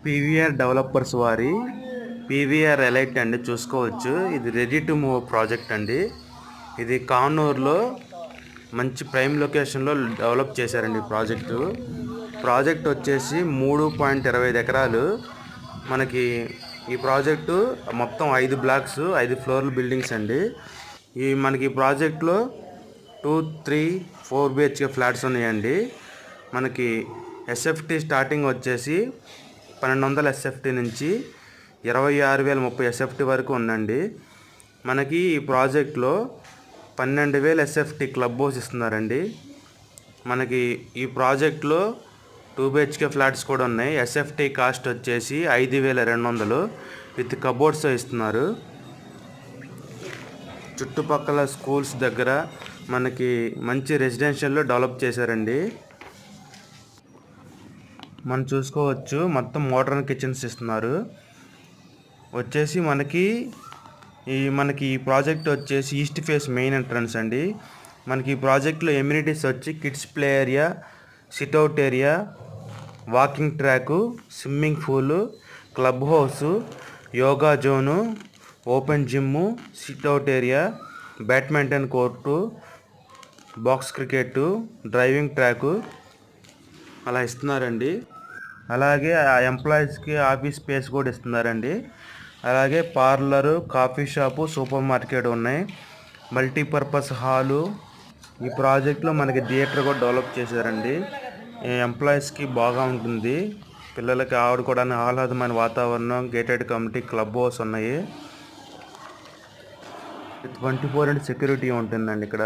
PVR developers వారి PVR elite అండి, చూసుకోవచ్చు. ఇది రెడీ టు మూవ్ ప్రాజెక్ట్ అండి. ఇది కానూరులో మంచి ప్రైమ్ లొకేషన్లో డెవలప్ చేశారండి ప్రాజెక్ట్ వచ్చేసి 3.25 ఎకరాలు. మనకి ఈ ప్రాజెక్టు మొత్తం 5 బ్లాక్స్, 5 ఫ్లోర్ల బిల్డింగ్స్ అండి. మనకి ఈ ప్రాజెక్ట్లో 2, 3, 4 BHK ఫ్లాట్స్ ఉన్నాయండి. మనకి ఎస్ఎఫ్టీ స్టార్టింగ్ వచ్చేసి 1200 ఎస్ఎఫ్టీ నుంచి 26,030 ఎస్ఎఫ్టీ వరకు ఉందండి. మనకి ఈ ప్రాజెక్ట్లో 12,000 ఎస్ఎఫ్టీ క్లబ్ హౌస్ ఇస్తున్నారండి. మనకి ఈ ప్రాజెక్ట్లో 2 BHK ఫ్లాట్స్ కూడా ఉన్నాయి. ఎస్ఎఫ్టీ కాస్ట్ వచ్చేసి 5,200 విత్ కబోర్డ్స్ ఇస్తున్నారు. చుట్టుపక్కల స్కూల్స్ దగ్గర మనకి మంచి రెసిడెన్షియల్లో డెవలప్ చేశారండి. మనం చూసుకోవచ్చు, మొత్తం మోడర్న్ కిచెన్స్ ఇస్తున్నారు. వచ్చేసి మనకి ఈ ప్రాజెక్ట్ వచ్చేసి ఈస్ట్ ఫేస్ మెయిన్ ఎంట్రన్స్ అండి. మనకి ఈ ప్రాజెక్ట్లో ఎమ్యూనిటీస్ వచ్చి kids play area, sit-out area, walking track, swimming pool, club house, yoga zone, open gym, sit-out area, badminton court, box cricket, driving track అలా ఇస్తున్నారండి. అలాగే ఆ ఎంప్లాయీస్కి ఆఫీస్ స్పేస్ కూడా ఇస్తున్నారండి. అలాగే parlour, coffee shop, supermarket ఉన్నాయి. Multipurpose hall. ఈ ప్రాజెక్ట్లో మనకి థియేటర్ కూడా డెవలప్ చేశారండి. ఎంప్లాయీస్కి బాగా ఉంటుంది. పిల్లలకి ఆడుకోవడానికి ఆహ్లాదమైన వాతావరణం, గేటెడ్ కమ్యూనిటీ, క్లబ్ హౌస్ ఉన్నాయి. 24 సెక్యూరిటీ ఉంటుందండి ఇక్కడ.